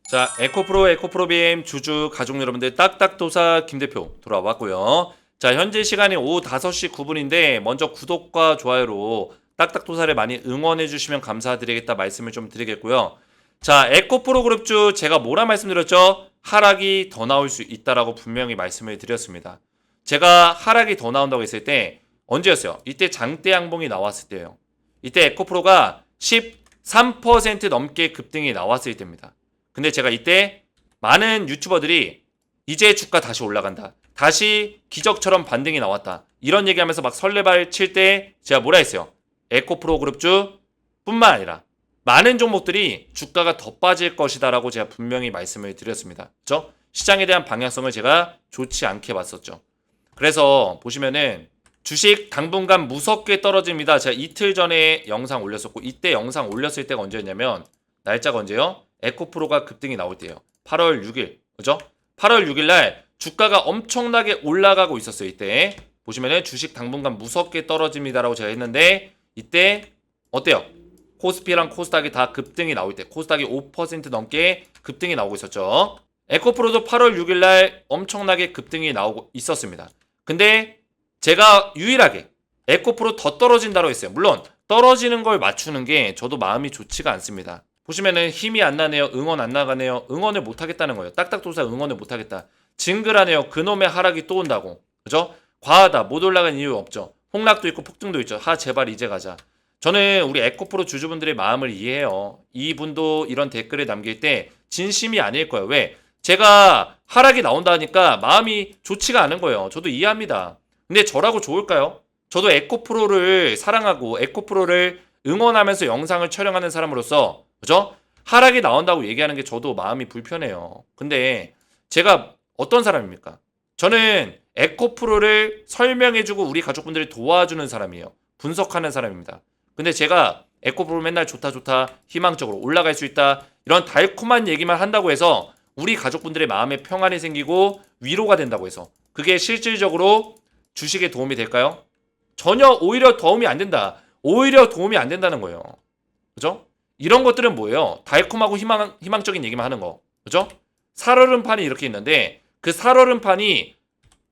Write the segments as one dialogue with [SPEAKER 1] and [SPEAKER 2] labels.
[SPEAKER 1] 자, 에코프로, 에코프로비엠 주주 가족 여러분들 딱딱도사 김대표 돌아왔고요. 자, 현재 시간이 오후 5시 9분인데 먼저 구독과 좋아요로 딱딱도사를 많이 응원해 주시면 감사드리겠다 말씀을 좀 드리겠고요. 자, 에코프로 그룹주 제가 뭐라 말씀드렸죠? 하락이 더 나올 수 있다라고 분명히 말씀을 드렸습니다. 제가 하락이 더 나온다고 했을 때 언제였어요? 이때 장대 양봉이 나왔을 때예요. 이때 에코프로가 13% 넘게 급등이 나왔을 때입니다. 근데 제가 이때 많은 유튜버들이 이제 주가 다시 올라간다. 다시 기적처럼 반등이 나왔다. 이런 얘기하면서 막 설레발 칠 때 제가 뭐라 했어요? 에코프로 그룹주 뿐만 아니라 많은 종목들이 주가가 더 빠질 것이다 라고 제가 분명히 말씀을 드렸습니다. 그렇죠? 시장에 대한 방향성을 제가 좋지 않게 봤었죠. 그래서 보시면은 주식 당분간 무섭게 떨어집니다. 제가 이틀 전에 영상 올렸었고 이때 영상 올렸을 때가 언제였냐면 날짜가 언제요? 에코프로가 급등이 나올 때예요. 8월 6일. 그죠? 8월 6일 날 주가가 엄청나게 올라가고 있었어요. 이때. 보시면은 주식 당분간 무섭게 떨어집니다라고 제가 했는데 이때 어때요? 코스피랑 코스닥이 다 급등이 나올 때 코스닥이 5% 넘게 급등이 나오고 있었죠. 에코프로도 8월 6일 날 엄청나게 급등이 나오고 있었습니다. 근데 제가 유일하게 에코프로 더 떨어진다고 했어요. 물론 떨어지는 걸 맞추는 게 저도 마음이 좋지가 않습니다. 보시면은 힘이 안 나네요. 응원 안 나가네요. 응원을 못 하겠다는 거예요. 딱딱도사 응원을 못 하겠다. 징글하네요. 그놈의 하락이 또 온다고. 그죠? 과하다. 못 올라간 이유 없죠. 폭락도 있고 폭등도 있죠. 제발 이제 가자. 저는 우리 에코프로 주주분들의 마음을 이해해요. 이분도 이런 댓글을 남길 때 진심이 아닐 거예요. 왜? 제가 하락이 나온다니까 마음이 좋지가 않은 거예요. 저도 이해합니다. 근데 저라고 좋을까요? 저도 에코프로를 사랑하고 에코프로를 응원하면서 영상을 촬영하는 사람으로서 그죠? 하락이 나온다고 얘기하는 게 저도 마음이 불편해요. 근데 제가 어떤 사람입니까? 저는 에코프로를 설명해주고 우리 가족분들을 도와주는 사람이에요. 분석하는 사람입니다. 근데 제가 에코프로 맨날 좋다 희망적으로 올라갈 수 있다 이런 달콤한 얘기만 한다고 해서 우리 가족분들의 마음에 평안이 생기고 위로가 된다고 해서 그게 실질적으로 주식에 도움이 될까요? 전혀 오히려 도움이 안 된다. 오히려 도움이 안 된다는 거예요. 그죠? 이런 것들은 뭐예요? 달콤하고 희망적인 얘기만 하는 거. 그죠? 살얼음판이 이렇게 있는데 그 살얼음판이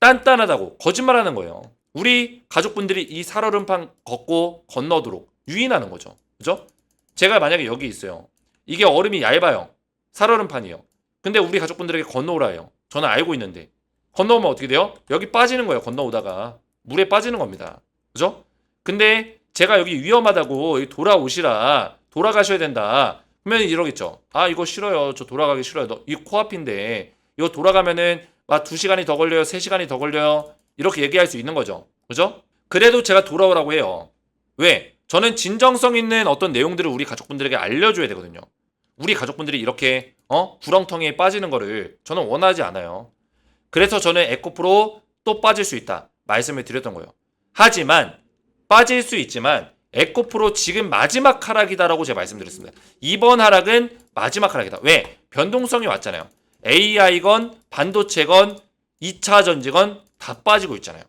[SPEAKER 1] 단단하다고 거짓말하는 거예요. 우리 가족분들이 이 살얼음판 걷고 건너도록 유인하는 거죠. 그죠? 제가 만약에 여기 있어요. 이게 얼음이 얇아요. 살얼음판이에요. 근데 우리 가족분들에게 건너오라 해요. 저는 알고 있는데 건너오면 어떻게 돼요? 여기 빠지는 거예요. 건너오다가 물에 빠지는 겁니다. 그죠? 근데 제가 여기 위험하다고 돌아오시라 돌아가셔야 된다. 그러면 이러겠죠. 이거 싫어요. 저 돌아가기 싫어요. 이 코앞인데 이거 돌아가면은 2시간이 더 걸려요. 3시간이 더 걸려요. 이렇게 얘기할 수 있는 거죠. 그죠? 그래도 제가 돌아오라고 해요. 왜? 저는 진정성 있는 어떤 내용들을 우리 가족분들에게 알려줘야 되거든요. 우리 가족분들이 이렇게 구렁텅이에 빠지는 거를 저는 원하지 않아요. 그래서 저는 에코프로 또 빠질 수 있다 말씀을 드렸던 거예요. 하지만 빠질 수 있지만 에코프로 지금 마지막 하락이다라고 제가 말씀드렸습니다. 이번 하락은 마지막 하락이다. 왜? 변동성이 왔잖아요. AI건 반도체건 2차 전지건 다 빠지고 있잖아요.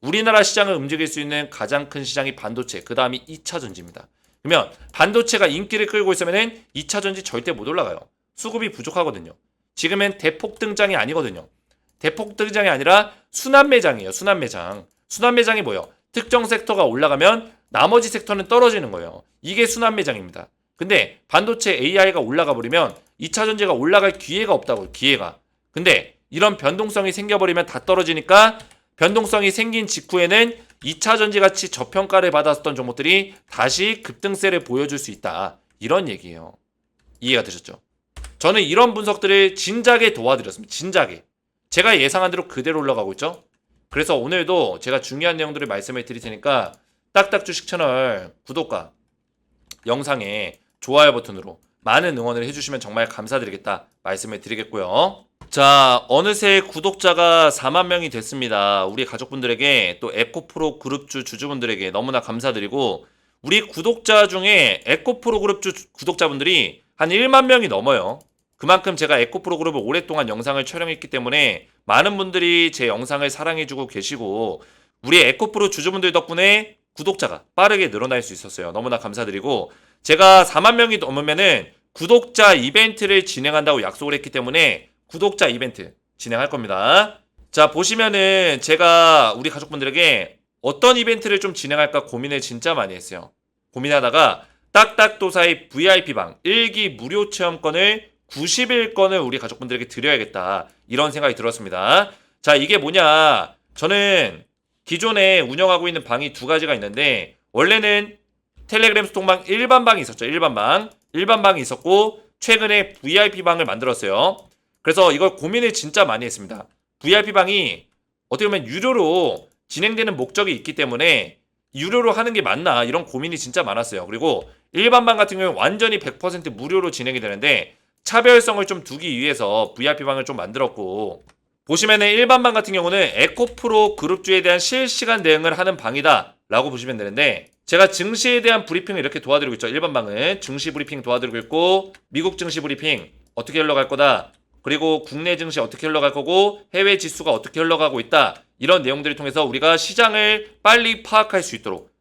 [SPEAKER 1] 우리나라 시장을 움직일 수 있는 가장 큰 시장이 반도체, 그 다음이 2차 전지입니다. 그러면 반도체가 인기를 끌고 있으면 2차 전지 절대 못 올라가요. 수급이 부족하거든요. 지금은 대폭 등장이 아니거든요. 대폭 등장이 아니라 순환 매장이에요. 순환 매장. 순환 매장이 뭐예요? 특정 섹터가 올라가면 나머지 섹터는 떨어지는 거예요. 이게 순환 매장입니다. 근데 반도체 AI가 올라가 버리면 2차 전지가 올라갈 기회가 없다고요. 기회가. 근데 이런 변동성이 생겨버리면 다 떨어지니까 변동성이 생긴 직후에는 2차 전지 같이 저평가를 받았던 종목들이 다시 급등세를 보여줄 수 있다. 이런 얘기예요. 이해가 되셨죠? 저는 이런 분석들을 진작에 도와드렸습니다. 진작에. 제가 예상한 대로 그대로 올라가고 있죠? 그래서 오늘도 제가 중요한 내용들을 말씀을 드릴 테니까 딱딱주식 채널 구독과 영상에 좋아요 버튼으로 많은 응원을 해주시면 정말 감사드리겠다 말씀을 드리겠고요. 자, 어느새 구독자가 4만 명이 됐습니다. 우리 가족분들에게 또 에코프로 그룹주 주주분들에게 너무나 감사드리고 우리 구독자 중에 에코프로 그룹주 구독자분들이 한 1만 명이 넘어요. 그만큼 제가 에코프로 그룹을 오랫동안 영상을 촬영했기 때문에 많은 분들이 제 영상을 사랑해주고 계시고 우리 에코프로 주주분들 덕분에 구독자가 빠르게 늘어날 수 있었어요. 너무나 감사드리고 제가 4만 명이 넘으면은 구독자 이벤트를 진행한다고 약속을 했기 때문에 구독자 이벤트 진행할 겁니다. 자, 보시면은 제가 우리 가족분들에게 어떤 이벤트를 좀 진행할까 고민을 진짜 많이 했어요. 고민하다가 딱딱도사의 VIP방 1기 무료 체험권을 90일권을 우리 가족분들에게 드려야겠다. 이런 생각이 들었습니다. 자, 이게 뭐냐. 저는 기존에 운영하고 있는 방이 두 가지가 있는데 원래는 텔레그램 소통방 일반방이 있었죠. 일반방이 있었고 최근에 VIP방을 만들었어요. 그래서 이걸 고민을 진짜 많이 했습니다. VIP방이 어떻게 보면 유료로 진행되는 목적이 있기 때문에 유료로 하는 게 맞나 이런 고민이 진짜 많았어요. 그리고 일반방 같은 경우는 완전히 100% 무료로 진행이 되는데 차별성을 좀 두기 위해서 VIP방을 좀 만들었고 보시면은 일반방 같은 경우는 에코프로 그룹주에 대한 실시간 대응을 하는 방이다 라고 보시면 되는데 제가 증시에 대한 브리핑을 이렇게 도와드리고 있죠. 일반방은 증시 브리핑 도와드리고 있고 미국 증시 브리핑 어떻게 흘러갈 거다. 그리고 국내 증시 어떻게 흘러갈 거고 해외 지수가 어떻게 흘러가고 있다. 이런 내용들을 통해서 우리가 시장을 빨리 파악할 수 있도록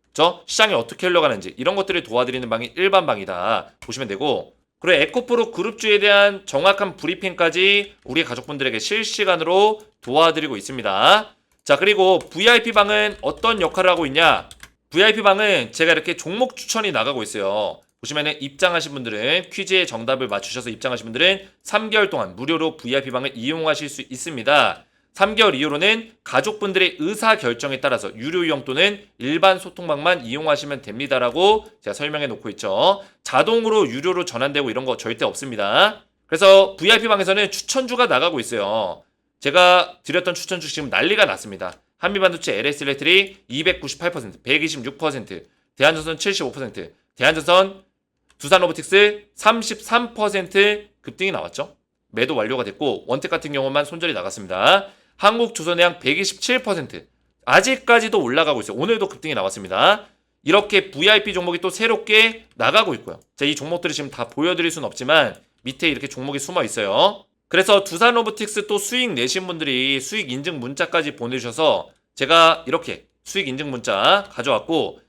[SPEAKER 1] 시장이 어떻게 흘러가는지 이런 것들을 도와드리는 방이 일반방이다. 보시면 되고 그리고 에코프로 그룹주에 대한 정확한 브리핑까지 우리 가족분들에게 실시간으로 도와드리고 있습니다. 자, 그리고 VIP방은 어떤 역할을 하고 있냐? VIP방은 제가 이렇게 종목 추천이 나가고 있어요. 보시면은 입장하신 분들은 퀴즈의 정답을 맞추셔서 입장하신 분들은 3개월 동안 무료로 VIP방을 이용하실 수 있습니다. 3개월 이후로는 가족분들의 의사 결정에 따라서 유료 이용 또는 일반 소통방만 이용하시면 됩니다라고 제가 설명해 놓고 있죠. 자동으로 유료로 전환되고 이런 거 절대 없습니다. 그래서 VIP방에서는 추천주가 나가고 있어요. 제가 드렸던 추천주 지금 난리가 났습니다. 한미반도체 LS엘렉트릭 298%, 126%, 대한전선 75%, 대한전선 두산로보틱스 33% 급등이 나왔죠. 매도 완료가 됐고 원택 같은 경우만 손절이 나갔습니다. 한국조선해양 127% 아직까지도 올라가고 있어요. 오늘도 급등이 나왔습니다. 이렇게 VIP 종목이 또 새롭게 나가고 있고요. 자, 이 종목들을 지금 다 보여드릴 수는 없지만 밑에 이렇게 종목이 숨어 있어요. 그래서 두산로보틱스 또 수익 내신 분들이 수익 인증 문자까지 보내주셔서 제가 이렇게 수익 인증 문자 가져왔고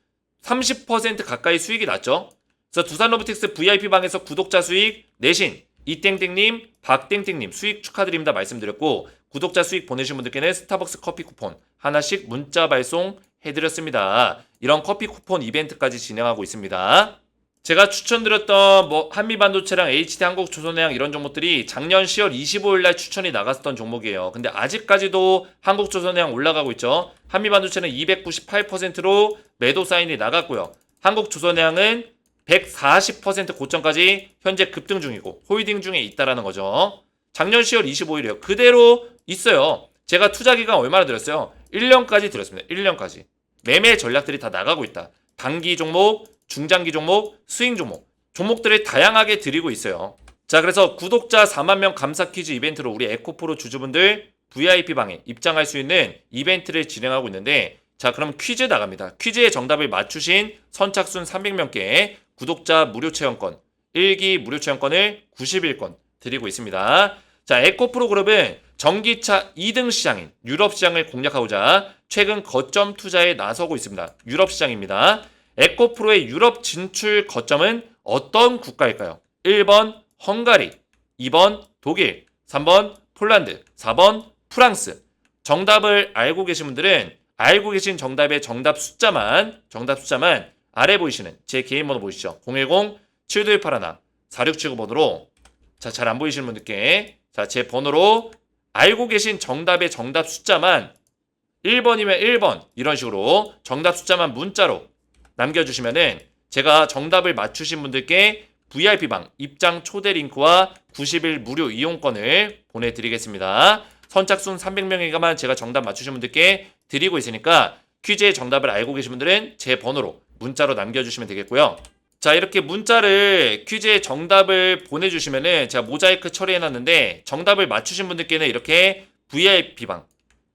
[SPEAKER 1] 30% 가까이 수익이 났죠. 그래서 두산로보틱스 VIP방에서 구독자 수익 내신 이땡땡님, 박땡땡님 수익 축하드립니다 말씀드렸고 구독자 수익 보내신 분들께는 스타벅스 커피 쿠폰 하나씩 문자 발송해드렸습니다. 이런 커피 쿠폰 이벤트까지 진행하고 있습니다. 제가 추천드렸던 한미반도체랑 HD한국조선해양 이런 종목들이 작년 10월 25일 날 추천이 나갔었던 종목이에요. 근데 아직까지도 한국조선해양 올라가고 있죠. 한미반도체는 298%로 매도 사인이 나갔고요. 한국조선해양은 140% 고점까지 현재 급등 중이고 홀딩 중에 있다라는 거죠. 작년 10월 25일이에요. 그대로 있어요. 제가 투자 기간 얼마나 드렸어요? 1년까지 드렸습니다. 1년까지. 매매 전략들이 다 나가고 있다. 단기 종목, 중장기 종목, 스윙 종목, 종목들을 다양하게 드리고 있어요. 자, 그래서 구독자 4만 명 감사 퀴즈 이벤트로 우리 에코프로 주주분들 VIP방에 입장할 수 있는 이벤트를 진행하고 있는데 자, 그럼 퀴즈 나갑니다. 퀴즈의 정답을 맞추신 선착순 300명께 구독자 무료 체험권 1기 무료 체험권을 90일권 드리고 있습니다. 자, 에코프로 그룹은 전기차 2등 시장인 유럽 시장을 공략하고자 최근 거점 투자에 나서고 있습니다. 유럽 시장입니다. 에코프로의 유럽 진출 거점은 어떤 국가일까요? 1번 헝가리, 2번 독일, 3번 폴란드, 4번 프랑스. 정답을 알고 계신 분들은 알고 계신 정답의 정답 숫자만 아래 보이시는 제 개인 번호 보이시죠? 010-7281-4679번으로 자, 잘 안 보이시는 분들께 자, 제 번호로 알고 계신 정답의 정답 숫자만 1번이면 1번 이런 식으로 정답 숫자만 문자로 남겨주시면은 제가 정답을 맞추신 분들께 VIP방 입장 초대 링크와 90일 무료 이용권을 보내드리겠습니다. 선착순 300명에게만 제가 정답 맞추신 분들께 드리고 있으니까 퀴즈의 정답을 알고 계신 분들은 제 번호로 문자로 남겨주시면 되겠고요. 자, 이렇게 문자를 퀴즈의 정답을 보내주시면은 제가 모자이크 처리해놨는데 정답을 맞추신 분들께는 이렇게 VIP방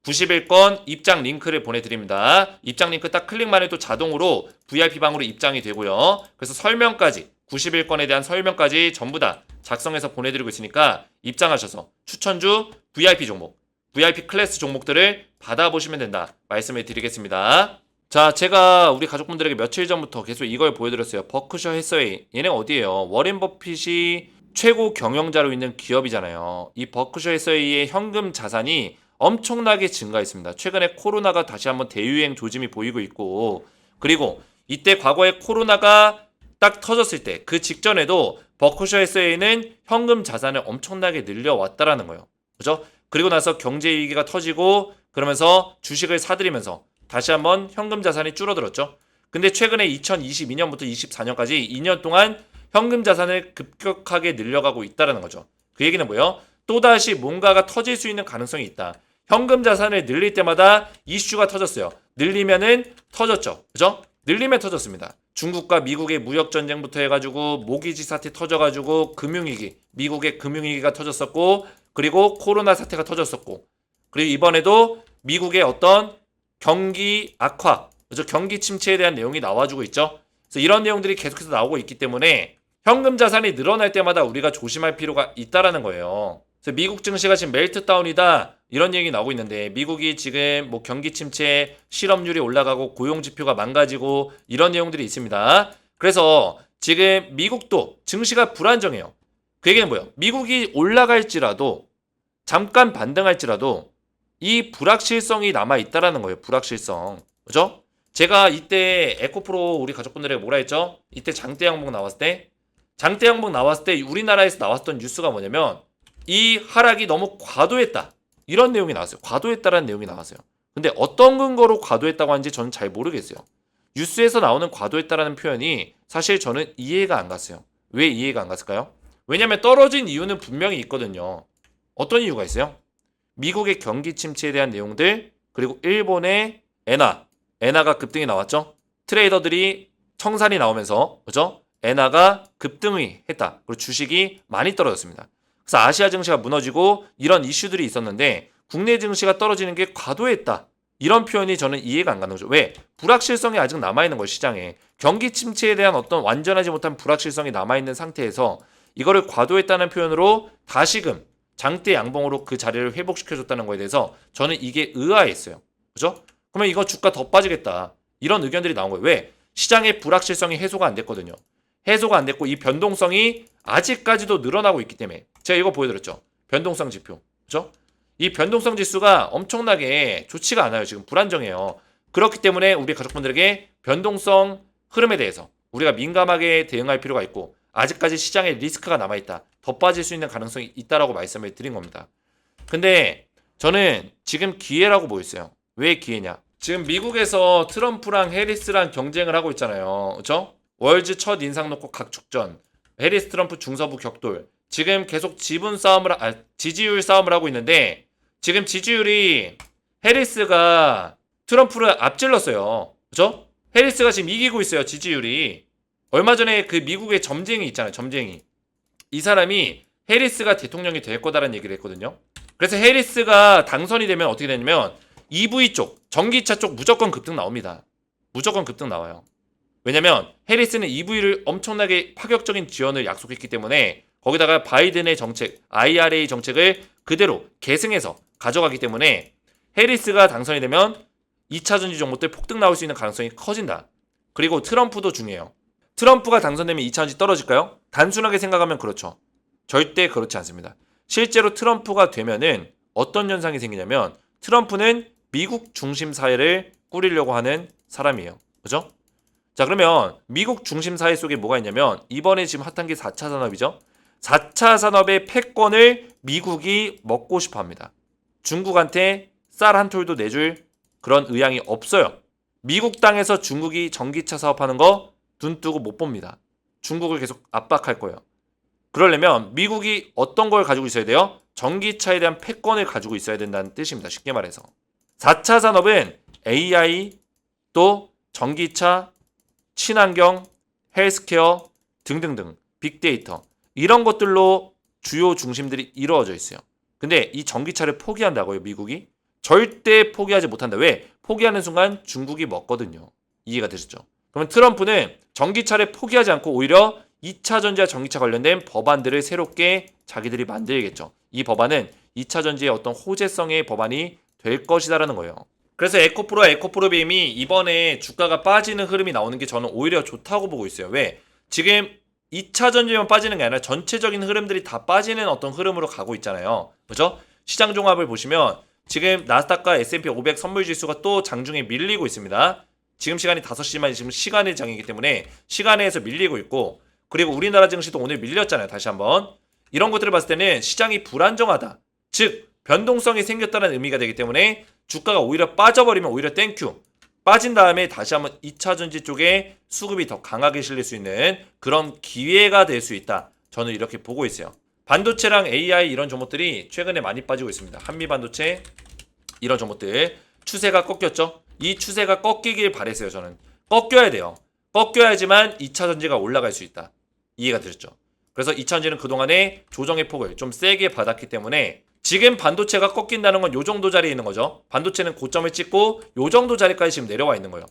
[SPEAKER 1] 90일권 입장 링크를 보내드립니다. 입장 링크 딱 클릭만 해도 자동으로 VIP방으로 입장이 되고요. 그래서 설명까지 90일권에 대한 설명까지 전부 다 작성해서 보내드리고 있으니까 입장하셔서 추천주 VIP 종목, VIP 클래스 종목들을 받아보시면 된다 말씀을 드리겠습니다. 자, 제가 우리 가족분들에게 며칠 전부터 계속 이걸 보여드렸어요. 버크셔 해서웨이. 얘네 어디예요? 워렌 버핏이 최고 경영자로 있는 기업이잖아요. 이 버크셔 해서웨이의 현금 자산이 엄청나게 증가했습니다. 최근에 코로나가 다시 한번 대유행 조짐이 보이고 있고, 그리고 이때 과거에 코로나가 딱 터졌을 때 그 직전에도 버크셔 해서웨이는 현금 자산을 엄청나게 늘려왔다라는 거예요. 그죠? 그리고 나서 경제 위기가 터지고 그러면서 주식을 사들이면서 다시 한번 현금 자산이 줄어들었죠. 근데 최근에 2022년부터 24년까지 2년 동안 현금 자산을 급격하게 늘려가고 있다는 거죠. 그 얘기는 뭐예요? 또다시 뭔가가 터질 수 있는 가능성이 있다. 현금 자산을 늘릴 때마다 이슈가 터졌어요. 늘리면은 터졌죠. 그죠? 늘리면 터졌습니다. 중국과 미국의 무역 전쟁부터 해가지고 모기지 사태 터져가지고 금융위기, 미국의 금융위기가 터졌었고, 그리고 코로나 사태가 터졌었고, 그리고 이번에도 미국의 어떤 경기 악화, 그래서 경기 침체에 대한 내용이 나와주고 있죠. 그래서 이런 내용들이 계속해서 나오고 있기 때문에 현금 자산이 늘어날 때마다 우리가 조심할 필요가 있다라는 거예요. 그래서 미국 증시가 지금 멜트다운이다 이런 얘기 나오고 있는데 미국이 지금 뭐 경기 침체, 실업률이 올라가고 고용 지표가 망가지고 이런 내용들이 있습니다. 그래서 지금 미국도 증시가 불안정해요. 그 얘기는 뭐예요? 미국이 올라갈지라도 잠깐 반등할지라도 이 불확실성이 남아있다라는 거예요. 불확실성. 그죠? 제가 이때 에코프로 우리 가족분들에게 뭐라 했죠? 이때 장대 양봉 나왔을 때 우리나라에서 나왔던 뉴스가 뭐냐면 이 하락이 너무 과도했다. 이런 내용이 나왔어요. 과도했다라는 내용이 나왔어요. 근데 어떤 근거로 과도했다고 하는지 저는 잘 모르겠어요. 뉴스에서 나오는 과도했다라는 표현이 사실 저는 이해가 안 갔어요. 왜 이해가 안 갔을까요? 왜냐면 떨어진 이유는 분명히 있거든요. 어떤 이유가 있어요? 미국의 경기 침체에 대한 내용들, 그리고 일본의 엔화가 급등이 나왔죠. 트레이더들이 청산이 나오면서 그죠? 엔화가 급등이 했다. 그리고 주식이 많이 떨어졌습니다. 그래서 아시아 증시가 무너지고 이런 이슈들이 있었는데 국내 증시가 떨어지는 게 과도했다. 이런 표현이 저는 이해가 안 가는 거죠. 왜? 불확실성이 아직 남아있는 거예요, 시장에. 경기 침체에 대한 어떤 완전하지 못한 불확실성이 남아있는 상태에서 이거를 과도했다는 표현으로 다시금 장대 양봉으로 그 자리를 회복시켜줬다는 거에 대해서 저는 이게 의아했어요. 그죠? 그러면 이거 주가 더 빠지겠다. 이런 의견들이 나온 거예요. 왜? 시장의 불확실성이 해소가 안 됐거든요. 해소가 안 됐고 이 변동성이 아직까지도 늘어나고 있기 때문에 제가 이거 보여드렸죠. 변동성 지표. 그죠? 이 변동성 지수가 엄청나게 좋지가 않아요. 지금 불안정해요. 그렇기 때문에 우리 가족분들에게 변동성 흐름에 대해서 우리가 민감하게 대응할 필요가 있고 아직까지 시장에 리스크가 남아있다. 더 빠질 수 있는 가능성이 있다라고 말씀을 드린 겁니다. 근데 저는 지금 기회라고 보였어요. 왜 기회냐? 지금 미국에서 트럼프랑 해리스랑 경쟁을 하고 있잖아요. 그렇죠? 월즈 첫 인상 놓고 각축전. 해리스 트럼프 중서부 격돌. 지금 계속 지지율 싸움을 하고 있는데 지금 지지율이 해리스가 트럼프를 앞질렀어요. 그렇죠? 해리스가 지금 이기고 있어요. 지지율이. 얼마 전에 그 미국의 점쟁이 있잖아요. 점쟁이. 이 사람이 해리스가 대통령이 될 거다라는 얘기를 했거든요. 그래서 해리스가 당선이 되면 어떻게 되냐면 EV 쪽, 전기차 쪽 무조건 급등 나옵니다. 무조건 급등 나와요. 왜냐면 해리스는 EV를 엄청나게 파격적인 지원을 약속했기 때문에 거기다가 바이든의 정책, IRA 정책을 그대로 계승해서 가져가기 때문에 해리스가 당선이 되면 2차 전지 종목들 폭등 나올 수 있는 가능성이 커진다. 그리고 트럼프도 중요해요. 트럼프가 당선되면 2차 전지 떨어질까요? 단순하게 생각하면 그렇죠. 절대 그렇지 않습니다. 실제로 트럼프가 되면은 어떤 현상이 생기냐면 트럼프는 미국 중심 사회를 꾸리려고 하는 사람이에요. 그죠? 자, 그러면 미국 중심 사회 속에 뭐가 있냐면 이번에 지금 핫한 게 4차 산업이죠. 4차 산업의 패권을 미국이 먹고 싶어 합니다. 중국한테 쌀 한 톨도 내줄 그런 의향이 없어요. 미국 땅에서 중국이 전기차 사업하는 거 눈 뜨고 못 봅니다. 중국을 계속 압박할 거예요. 그러려면 미국이 어떤 걸 가지고 있어야 돼요? 전기차에 대한 패권을 가지고 있어야 된다는 뜻입니다. 쉽게 말해서. 4차 산업은 AI, 또 전기차, 친환경, 헬스케어 등등등, 빅데이터 이런 것들로 주요 중심들이 이루어져 있어요. 근데 이 전기차를 포기한다고요, 미국이? 절대 포기하지 못한다. 왜? 포기하는 순간 중국이 먹거든요. 이해가 되셨죠? 그러면 트럼프는 전기차를 포기하지 않고 오히려 2차 전지와 전기차 관련된 법안들을 새롭게 자기들이 만들겠죠. 이 법안은 2차 전지의 어떤 호재성의 법안이 될 것이다라는 거예요. 그래서 에코프로와 에코프로비엠이 이번에 주가가 빠지는 흐름이 나오는 게 저는 오히려 좋다고 보고 있어요. 왜? 지금 2차 전지만 빠지는 게 아니라 전체적인 흐름들이 다 빠지는 어떤 흐름으로 가고 있잖아요. 그죠? 시장 종합을 보시면 지금 나스닥과 S&P 500 선물 지수가 또 장중에 밀리고 있습니다. 지금 시간이 5시만 지금 시간의 장이기 때문에 시간에서 밀리고 있고, 그리고 우리나라 증시도 오늘 밀렸잖아요. 다시 한번. 이런 것들을 봤을 때는 시장이 불안정하다. 즉 변동성이 생겼다는 의미가 되기 때문에 주가가 오히려 빠져버리면 오히려 땡큐. 빠진 다음에 다시 한번 2차 전지 쪽에 수급이 더 강하게 실릴 수 있는 그런 기회가 될 수 있다. 저는 이렇게 보고 있어요. 반도체랑 AI 이런 종목들이 최근에 많이 빠지고 있습니다. 한미반도체 이런 종목들 추세가 꺾였죠. 이 추세가 꺾이길 바랬어요. 저는 꺾여야 돼요. 꺾여야지만 2차 전지가 올라갈 수 있다. 이해가 되셨죠? 그래서 2차 전지는 그동안에 조정의 폭을 좀 세게 받았기 때문에 지금 반도체가 꺾인다는 건 요 정도 자리에 있는 거죠. 반도체는 고점을 찍고 요 정도 자리까지 지금 내려와 있는 거예요.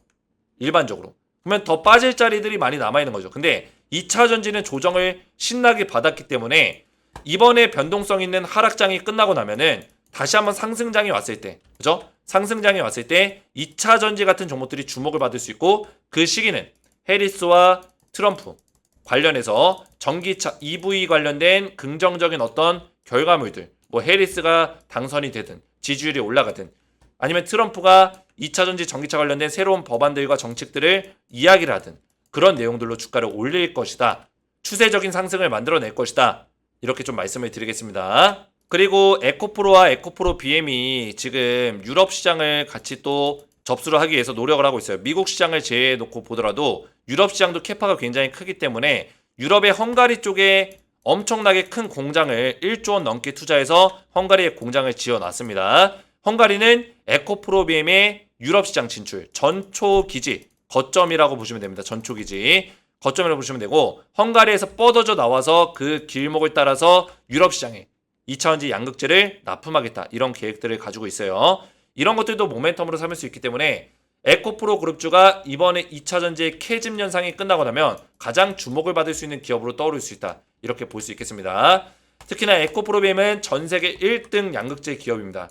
[SPEAKER 1] 일반적으로. 그러면 더 빠질 자리들이 많이 남아있는 거죠. 근데 2차 전지는 조정을 신나게 받았기 때문에 이번에 변동성 있는 하락장이 끝나고 나면은 다시 한번 상승장이 왔을 때, 그죠? 상승장이 왔을 때 2차 전지 같은 종목들이 주목을 받을 수 있고, 그 시기는 해리스와 트럼프 관련해서 전기차 EV 관련된 긍정적인 어떤 결과물들, 뭐 해리스가 당선이 되든 지지율이 올라가든 아니면 트럼프가 2차 전지 전기차 관련된 새로운 법안들과 정책들을 이야기를 하든 그런 내용들로 주가를 올릴 것이다. 추세적인 상승을 만들어낼 것이다. 이렇게 좀 말씀을 드리겠습니다. 그리고 에코프로와 에코프로 BM이 지금 유럽 시장을 같이 또 접수를 하기 위해서 노력을 하고 있어요. 미국 시장을 제외해놓고 보더라도 유럽 시장도 캐파가 굉장히 크기 때문에 유럽의 헝가리 쪽에 엄청나게 큰 공장을 1조 원 넘게 투자해서 헝가리에 공장을 지어놨습니다. 헝가리는 에코프로 BM의 유럽 시장 진출 전초 기지 거점이라고 보시면 됩니다. 전초 기지 거점이라고 보시면 되고, 헝가리에서 뻗어져 나와서 그 길목을 따라서 유럽 시장에 2차 전지 양극재를 납품하겠다. 이런 계획들을 가지고 있어요. 이런 것들도 모멘텀으로 삼을 수 있기 때문에 에코프로 그룹주가 이번에 2차 전지의 캐즘 현상이 끝나고 나면 가장 주목을 받을 수 있는 기업으로 떠오를 수 있다. 이렇게 볼 수 있겠습니다. 특히나 에코프로비엠은 전 세계 1등 양극재 기업입니다.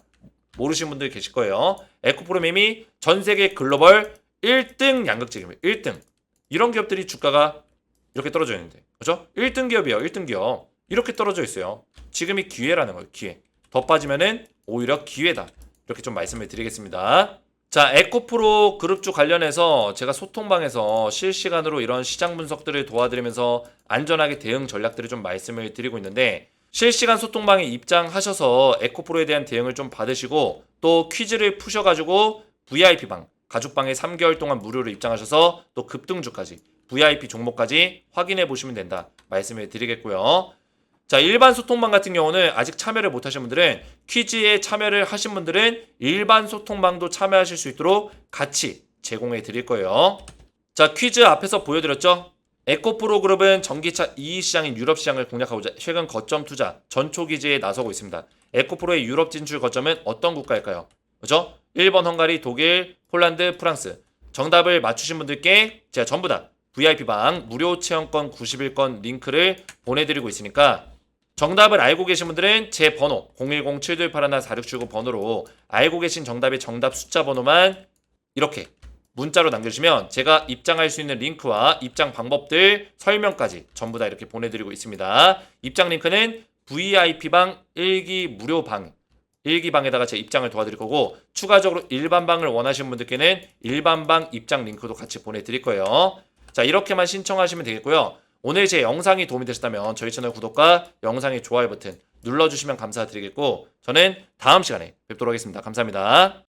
[SPEAKER 1] 모르시는 분들 계실 거예요. 에코프로비엠이 전 세계 글로벌 1등 양극재 기업입니다. 1등. 이런 기업들이 주가가 이렇게 떨어져 있는데, 그렇죠? 1등 기업이에요. 1등 기업. 이렇게 떨어져 있어요. 지금이 기회라는 거예요. 기회. 더 빠지면은 오히려 기회다. 이렇게 좀 말씀을 드리겠습니다. 자, 에코프로 그룹주 관련해서 제가 소통방에서 실시간으로 이런 시장 분석들을 도와드리면서 안전하게 대응 전략들을 좀 말씀을 드리고 있는데, 실시간 소통방에 입장하셔서 에코프로에 대한 대응을 좀 받으시고 또 퀴즈를 푸셔가지고 VIP방, 가죽방에 3개월 동안 무료로 입장하셔서 또 급등주까지 VIP 종목까지 확인해 보시면 된다 말씀을 드리겠고요. 자, 일반 소통방 같은 경우는 아직 참여를 못 하신 분들은 퀴즈에 참여를 하신 분들은 일반 소통방도 참여하실 수 있도록 같이 제공해 드릴 거예요. 자, 퀴즈 앞에서 보여드렸죠? 에코프로 그룹은 전기차 2위 시장인 유럽 시장을 공략하고자 최근 거점 투자 전초 기지에 나서고 있습니다. 에코프로의 유럽 진출 거점은 어떤 국가일까요? 그죠? 1번 헝가리, 독일, 폴란드, 프랑스. 정답을 맞추신 분들께 제가 전부 다 VIP방 무료 체험권 90일권 링크를 보내드리고 있으니까 정답을 알고 계신 분들은 제 번호 010-7281-4679 번호로 알고 계신 정답의 정답 숫자 번호만 이렇게 문자로 남겨주시면 제가 입장할 수 있는 링크와 입장 방법들 설명까지 전부 다 이렇게 보내드리고 있습니다. 입장 링크는 VIP방 1기 무료방 1기 방에다가 제 입장을 도와드릴 거고, 추가적으로 일반방을 원하시는 분들께는 일반방 입장 링크도 같이 보내드릴 거예요. 자, 이렇게만 신청하시면 되겠고요. 오늘 제 영상이 도움이 되셨다면 저희 채널 구독과 영상의 좋아요 버튼 눌러주시면 감사드리겠고, 저는 다음 시간에 뵙도록 하겠습니다. 감사합니다.